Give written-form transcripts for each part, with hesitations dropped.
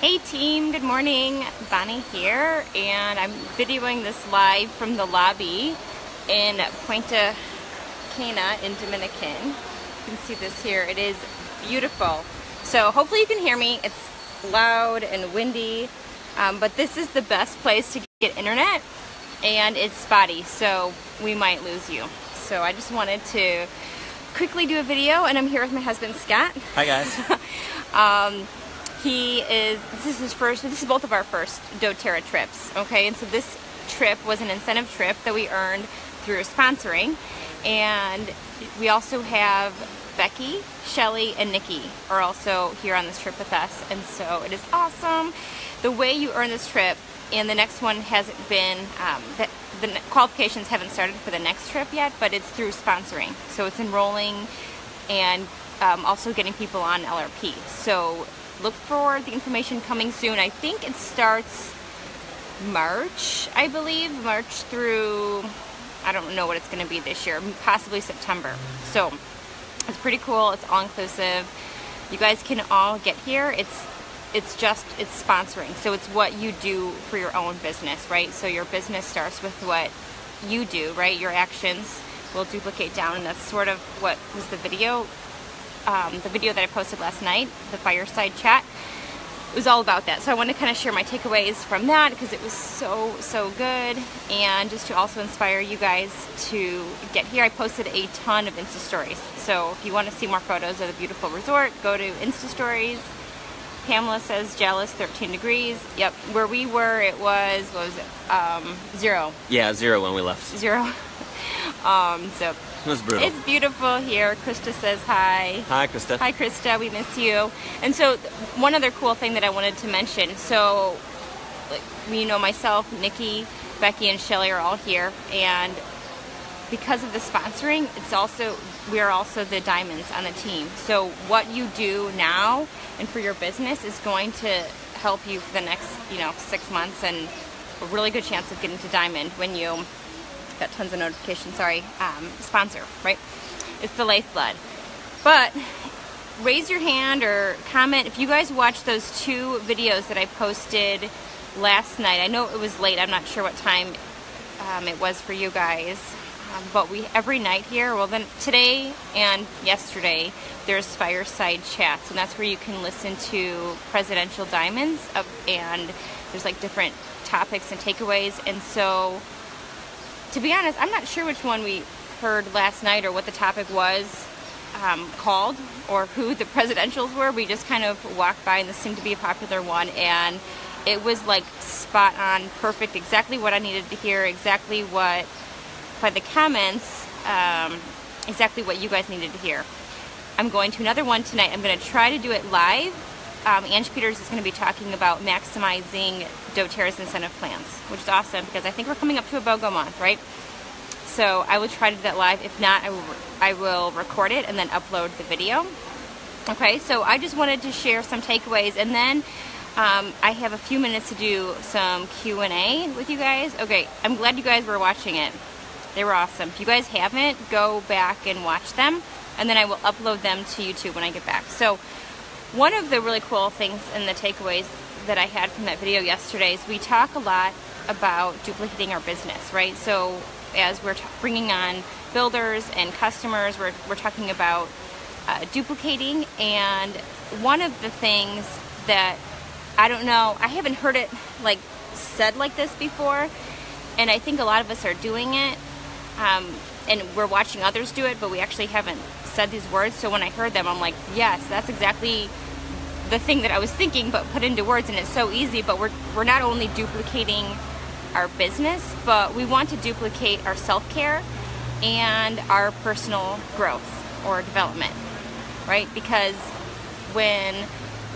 Hey team, good morning. Bonnie here, and I'm videoing this live from the lobby in Punta Cana in Dominican. You can see this here. It is beautiful. So hopefully you can hear me. It's loud and windy, but this is the best place to get internet, and it's spotty, so we might lose you. So I just wanted to quickly do a video, and I'm here with my husband Scott. Hi guys. This is both of our first doTERRA trips, okay? And so this trip was an incentive trip that we earned through sponsoring. And we also have Becky, Shelly, and Nikki are also here on this trip with us. And so it is awesome. The way you earn this trip, and the next one hasn't been, the qualifications haven't started for the next trip yet, but it's through sponsoring. So it's enrolling and also getting people on LRP. So look for the information coming soon. I think it starts March, I believe. March through, I don't know what it's going to be this year, possibly September. So it's pretty cool. It's all inclusive. You guys can all get here. It's sponsoring. So it's what you do for your own business, right? So your business starts with what you do, right? Your actions will duplicate down, and that's sort of what was the video that I posted last night, the Fireside chat. It was all about that. So I want to kind of share my takeaways from that because it was so good, and just to also inspire you guys to get here. I posted a ton of Insta stories. So if you want to see more photos of the beautiful resort, go to Insta stories. Pamela says jealous, 13 degrees. Yep, where we were, it was, what was it? 0. Yeah, 0 when we left. 0. So it was brutal. It's beautiful here. Krista says hi. Hi, Krista. Hi, Krista. We miss you. And so one other cool thing that I wanted to mention. So, myself, Nikki, Becky, and Shelly are all here, and because of the sponsoring, we are also the diamonds on the team. So what you do now and for your business is going to help you for the next 6 months, and a really good chance of getting to diamond when you got tons of notifications, sponsor, right? It's the lifeblood. But raise your hand or comment if you guys watched those 2 videos that I posted last night. I know it was late. I'm not sure what time it was for you guys. But every night here, then today and yesterday, there's Fireside chats, and that's where you can listen to presidential diamonds, and there's different topics and takeaways. And so, to be honest, I'm not sure which one we heard last night or what the topic was called or who the presidentials were. We just kind of walked by, and this seemed to be a popular one, and it was spot on, perfect, exactly what I needed to hear, exactly what, by the comments, exactly what you guys needed to hear. I'm going to another one tonight. I'm going to try to do it live. Ange Peters is going to be talking about maximizing doTERRA's incentive plans, which is awesome because I think we're coming up to a BOGO month, right? So I will try to do that live. If not, I will record it and then upload the video. Okay, so I just wanted to share some takeaways, and then I have a few minutes to do some Q&A with you guys. Okay, I'm glad you guys were watching it. They were awesome. If you guys haven't, go back and watch them, and then I will upload them to YouTube when I get back. So one of the really cool things in the takeaways that I had from that video yesterday is we talk a lot about duplicating our business, right? So as we're bringing on builders and customers, we're talking about duplicating, and one of the things that, I don't know, I haven't heard it said like this before, and I think a lot of us are doing it. And we're watching others do it, but we actually haven't said these words. So when I heard them, I'm like, yes, that's exactly the thing that I was thinking, but put into words. And it's so easy, but we're not only duplicating our business, but we want to duplicate our self-care and our personal growth or development, right? Because when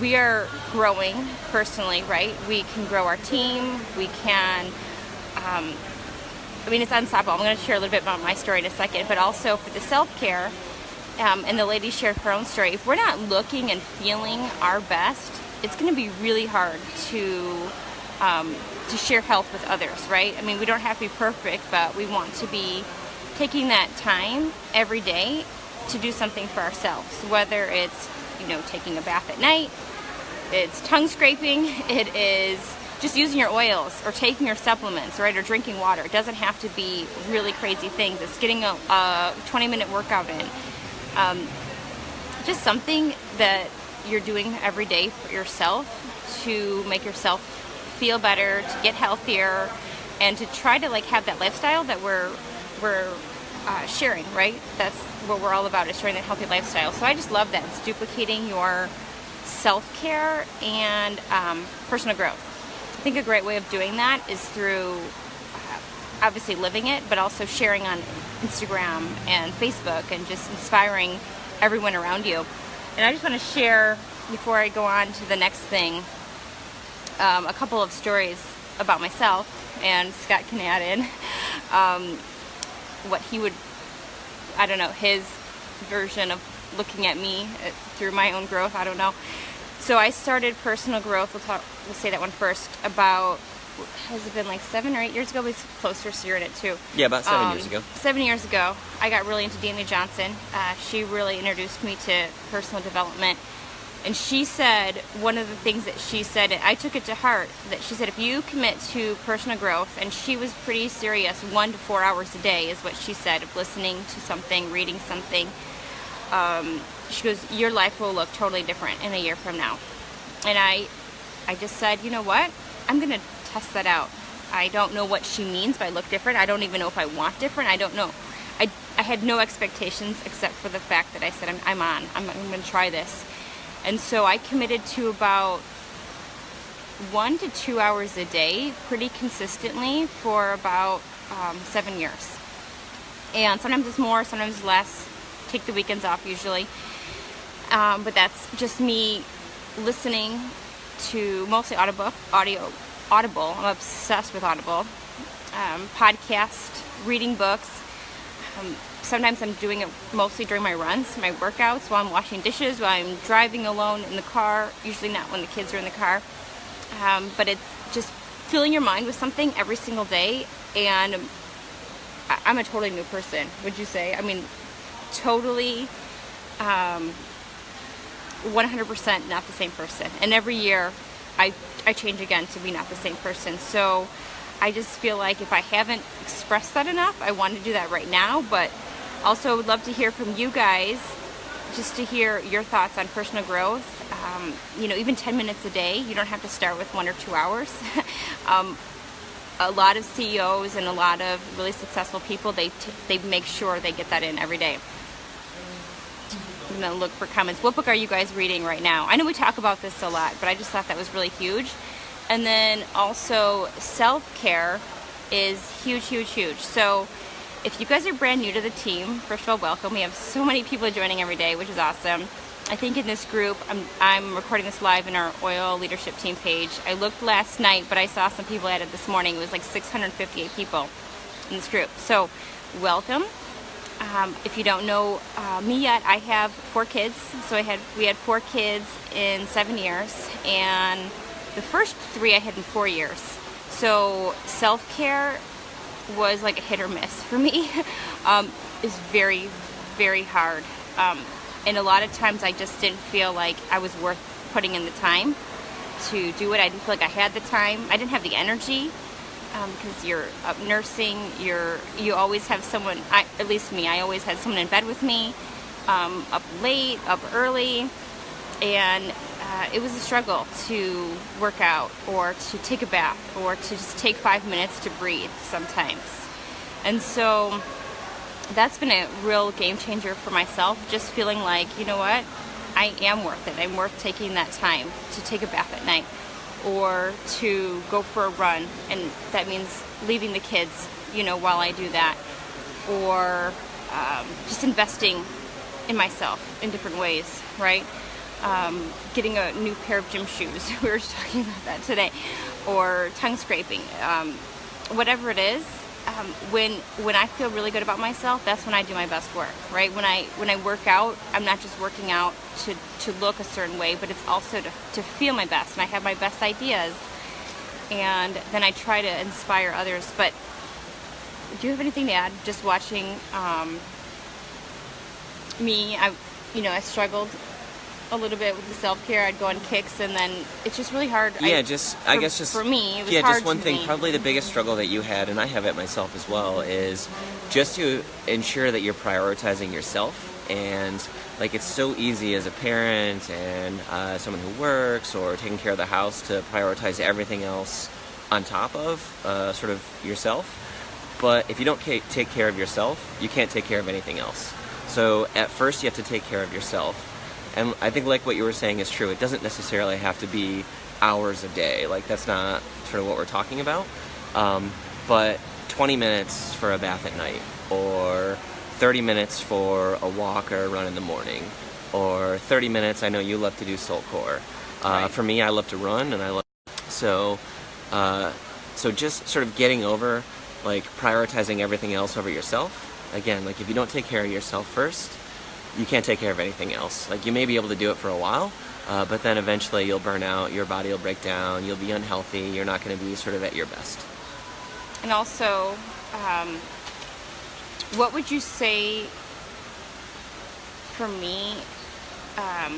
we are growing personally, right, we can grow our team, we can, it's unstoppable. I'm going to share a little bit about my story in a second, but also for the self-care, and the lady shared her own story. If we're not looking and feeling our best, it's going to be really hard to share health with others, right? We don't have to be perfect, but we want to be taking that time every day to do something for ourselves, whether it's, taking a bath at night, it's tongue scraping. It is just using your oils or taking your supplements, right, or drinking water. It doesn't have to be really crazy things. It's getting a 20-minute workout in. Just something that you're doing every day for yourself to make yourself feel better, to get healthier, and to try to like have that lifestyle that we're sharing, right? That's what we're all about, is sharing that healthy lifestyle. So I just love that. It's duplicating your self-care and personal growth. I think a great way of doing that is through obviously living it, but also sharing on Instagram and Facebook and just inspiring everyone around you. And I just want to share, before I go on to the next thing, a couple of stories about myself, and Scott can add in what he would, I don't know, his version of looking at me through my own growth. I don't know. So I started personal growth, we'll say that one first, about, has it been like 7 or 8 years ago? It's closer, so you're in it too. Yeah, about 7 years ago. 7 years ago, I got really into Danny Johnson. She really introduced me to personal development. And she said, one of the things that she said, and I took it to heart, that she said if you commit to personal growth, and she was pretty serious, 1 to 4 hours a day is what she said, of listening to something, reading something. She goes, your life will look totally different in a year from now. And I just said, you know what? I'm going to test that out. I don't know what she means by look different. I don't even know if I want different. I don't know. I had no expectations except for the fact that I said, I'm going to try this. And so I committed to about 1 to 2 hours a day pretty consistently for about 7 years. And sometimes it's more, sometimes less. Take the weekends off usually. But that's just me listening to mostly Audible. I'm obsessed with Audible. Podcast, reading books. Sometimes I'm doing it mostly during my runs, my workouts, while I'm washing dishes, while I'm driving alone in the car, usually not when the kids are in the car. But it's just filling your mind with something every single day. And I'm a totally new person, would you say? I mean, totally 100% not the same person. And every year I change again to be not the same person. So I just feel like if I haven't expressed that enough, I want to do that right now. But also would love to hear from you guys, just to hear your thoughts on personal growth. Even 10 minutes a day. You don't have to start with 1 or 2 hours. A lot of CEOs and a lot of really successful people, they make sure they get that in every day. I'm going to look for comments. What book are you guys reading right now? I know we talk about this a lot, but I just thought that was really huge. And then also self-care is huge, huge, huge. So if you guys are brand new to the team, first of all, welcome. We have so many people joining every day, which is awesome. I think in this group, I'm recording this live in our oil leadership team page. I looked last night, but I saw some people added this morning. It was like 658 people in this group. So welcome. If you don't know me yet, I have 4 kids. So we had 4 kids in 7 years, and the first 3 I had in 4 years. So self-care was like a hit or miss for me. It's very, very hard. And a lot of times I just didn't feel like I was worth putting in the time to do it. I didn't feel like I had the time. I didn't have the energy. Because you're up nursing, you always have someone, at least me, I always had someone in bed with me, up late, up early, and it was a struggle to work out or to take a bath or to just take 5 minutes to breathe sometimes. And so that's been a real game changer for myself, just feeling like, you know what, I am worth it. I'm worth taking that time to take a bath at night, or to go for a run, and that means leaving the kids, while I do that, or just investing in myself in different ways, right? Getting a new pair of gym shoes. We were just talking about that today, or tongue scraping, whatever it is. When I feel really good about myself, that's when I do my best work, right? When I work out, I'm not just working out to look a certain way, but it's also to feel my best, and I have my best ideas, and then I try to inspire others. But do you have anything to add? Just watching me, I struggled a little bit with the self-care. I'd go on kicks, and then it's just really hard. Yeah, I guess for me, it was yeah, hard just one to thing. me. Probably the biggest struggle that you had, and I have it myself as well, is just to ensure that you're prioritizing yourself. And like, it's so easy as a parent and someone who works or taking care of the house to prioritize everything else on top of sort of yourself. But if you don't take care of yourself, you can't take care of anything else. So at first you have to take care of yourself. And I think like what you were saying is true. It doesn't necessarily have to be hours a day. Like, that's not sort of what we're talking about. But 20 minutes for a bath at night, or 30 minutes for a walk or a run in the morning, or 30 minutes, I know you love to do soul core. Right. For me, I love to run, and I love... So just sort of getting over, like, prioritizing everything else over yourself. Again, like, if you don't take care of yourself first, you can't take care of anything else. Like, you may be able to do it for a while, but then eventually you'll burn out, your body will break down, you'll be unhealthy, you're not going to be sort of at your best. And also, what would you say for me, how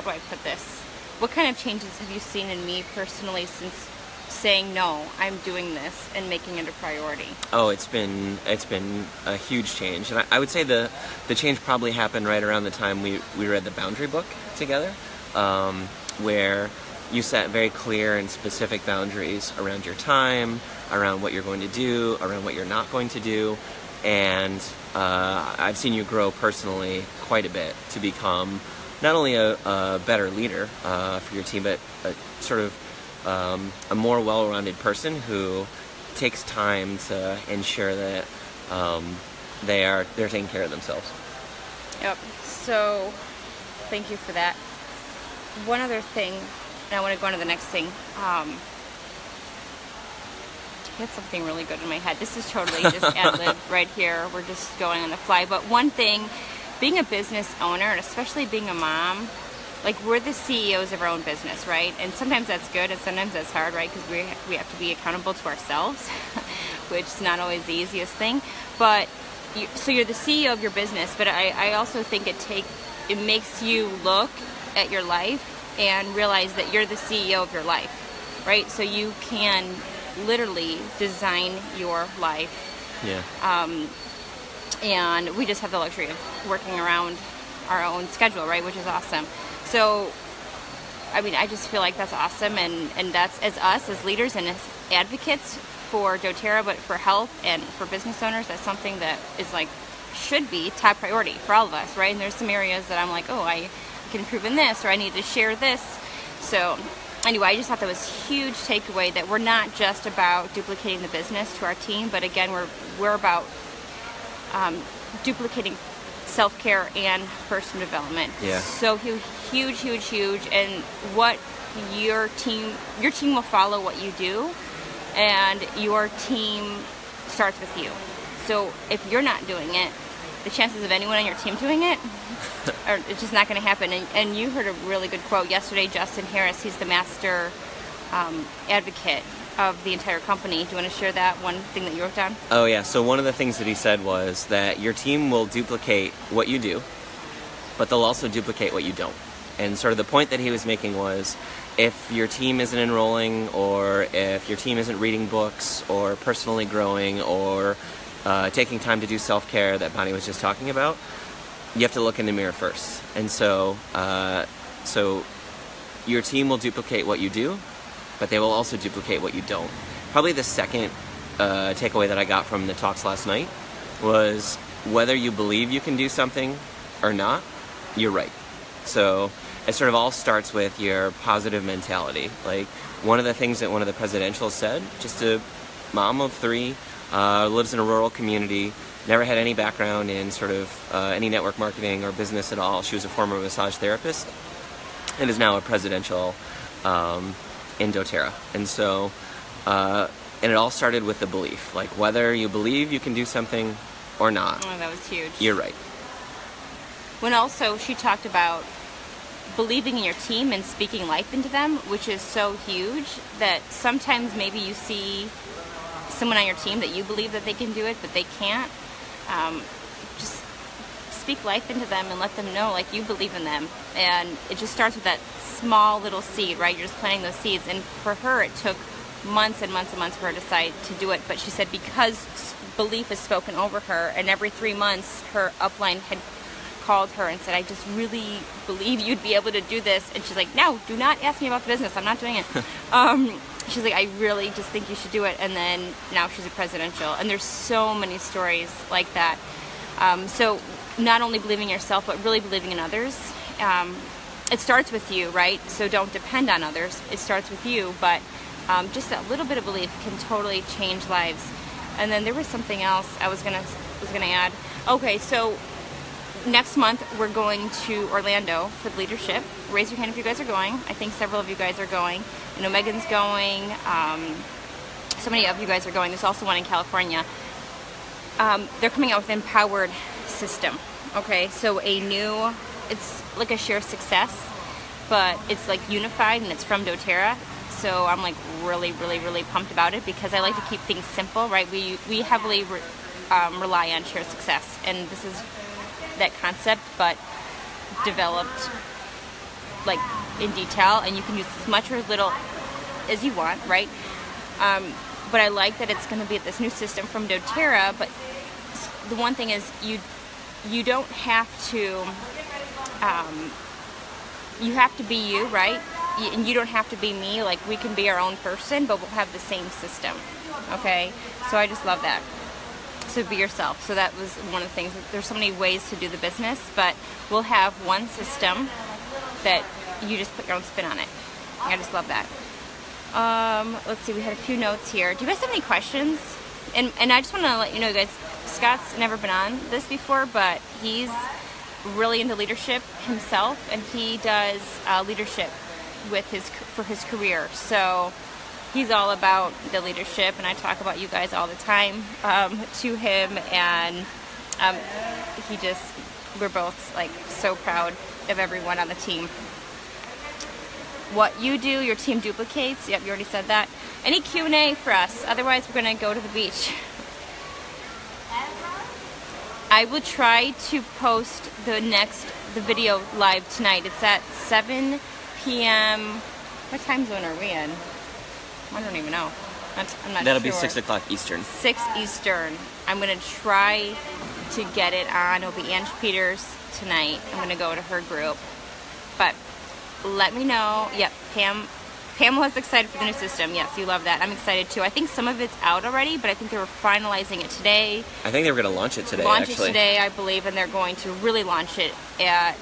do I put this? What kind of changes have you seen in me personally since saying, no, I'm doing this, and making it a priority? Oh, it's been a huge change. And I would say the change probably happened right around the time we read the Boundary book together, where you set very clear and specific boundaries around your time, around what you're going to do, around what you're not going to do. And I've seen you grow personally quite a bit to become not only a better leader for your team, but a more well-rounded person who takes time to ensure that they're taking care of themselves. Yep. So, thank you for that. One other thing, and I want to go on to the next thing. I had something really good in my head. This is totally just ad-lib right here. We're just going on the fly. But one thing, being a business owner, and especially being a mom, like, we're the CEOs of our own business, right? And sometimes that's good, and sometimes that's hard, right? Because we have to be accountable to ourselves, which is not always the easiest thing. But so you're the CEO of your business, but I also think it makes you look at your life and realize that you're the CEO of your life, right? So you can literally design your life. Yeah. And we just have the luxury of working around our own schedule, right? Which is awesome. So, I mean, I just feel like that's awesome, and that's, as us, as leaders and as advocates for doTERRA, but for health and for business owners, that's something that is, like, should be top priority for all of us, right? And there's some areas that I'm like, oh, I can improve in this, or I need to share this. So, anyway, I just thought that was a huge takeaway, that we're not just about duplicating the business to our team, but again, we're about duplicating self-care and personal development. Yeah. So huge, and what your team will follow what you do, and your team starts with you. So if you're not doing it, the chances of anyone on your team doing it it's just not going to happen. And you heard a really good quote yesterday. Justin Harris, he's the master advocate of the entire company. Do you want to share that one thing that you wrote down? Oh, yeah. So one of the things that he said was that your team will duplicate what you do, but they'll also duplicate what you don't. And sort of the point that he was making was, if your team isn't enrolling, or if your team isn't reading books, or personally growing, or taking time to do self-care that Bonnie was just talking about, you have to look in the mirror first. And so your team will duplicate what you do, but they will also duplicate what you don't. Probably the second takeaway that I got from the talks last night was, whether you believe you can do something or not, you're right. So it sort of all starts with your positive mentality. Like, one of the things that one of the presidentials said, just a mom of 3, lives in a rural community, never had any background in sort of any network marketing or business at all. She was a former massage therapist and is now a presidential in doTERRA. And so, and it all started with the belief. Like, whether you believe you can do something or not. Oh, that was huge. You're right. When also she talked about believing in your team and speaking life into them, which is so huge, that sometimes maybe you see someone on your team that you believe that they can do it, but they can't. Just speak life into them and let them know, like, you believe in them. And it just starts with that small little seed, right? You're just planting those seeds. And for her, it took months and months and months for her to decide to do it. But she said because belief is spoken over her, and every 3 months her upline had called her and said, I just really believe you'd be able to do this. And she's like, no, do not ask me about the business. I'm not doing it. She's like, I really just think you should do it. And then now she's a presidential. And there's so many stories like that. So not only believing in yourself, but really believing in others. It starts with you, right? So don't depend on others. It starts with you. But just that little bit of belief can totally change lives. And then there was something else I was gonna add. Okay, so next month we're going to Orlando for the leadership. Raise your hand if you guys are going. I think several of you guys are going. I know Megan's going. So many of you guys are going. There's also one in California. They're coming out with an empowered system. Okay, so it's like a share success, but it's like unified and it's from doTERRA. So I'm like really, really, really pumped about it because I like to keep things simple, right? We heavily rely on share success, and this is that concept, but developed like in detail, and you can use as much or as little as you want, right? But I like that it's going to be this new system from doTERRA. But the one thing is you don't have to you have to be you, right? And you don't have to be me. Like, we can be our own person, but we'll have the same system. Okay, so I just love that. So be yourself. So that was one of the things. There's so many ways to do the business, but we'll have one system that you just put your own spin on it. I just love that. Let's see, we had a few notes here. Do you guys have any questions? And I just want to let you know, guys, Scott's never been on this before, but he's really into leadership himself, and he does leadership for his career. So he's all about the leadership, and I talk about you guys all the time to him, and we're both like so proud of everyone on the team. What you do, your team duplicates. Yep, you already said that. Any Q&A for us? Otherwise, we're going to go to the beach. I will try to post the video live tonight. It's at 7 p.m. What time zone are we in? I don't even know. I'm not sure. That'll be 6 o'clock Eastern. 6 Eastern. I'm going to try to get it on. It'll be Ange Peters tonight. I'm going to go to her group. But let me know. Yep, Pamela's excited for the new system. Yes, you love that. I'm excited too. I think some of it's out already, but I think they were finalizing it today. I think they were going to launch it today, Launch it today, I believe, and they're going to really launch it at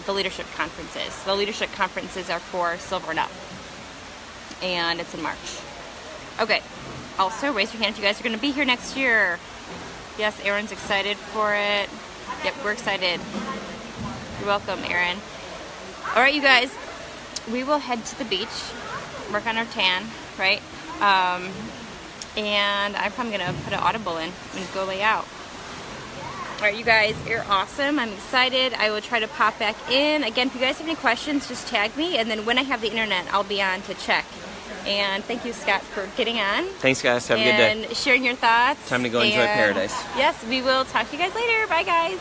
the leadership conferences. The leadership conferences are for silver and up, and it's in March. Okay. Also, raise your hand if you guys are going to be here next year. Yes, Aaron's excited for it. Yep, we're excited. You're welcome, Aaron. All right, you guys. We will head to the beach, work on our tan, right? And I'm probably going to put an Audible in and go lay out. All right, you guys, you're awesome. I'm excited. I will try to pop back in. Again, if you guys have any questions, just tag me. And then when I have the internet, I'll be on to check. And thank you, Scott, for getting on. Thanks, guys. Have a good day. And sharing your thoughts. Time to go enjoy paradise. Yes, we will talk to you guys later. Bye, guys.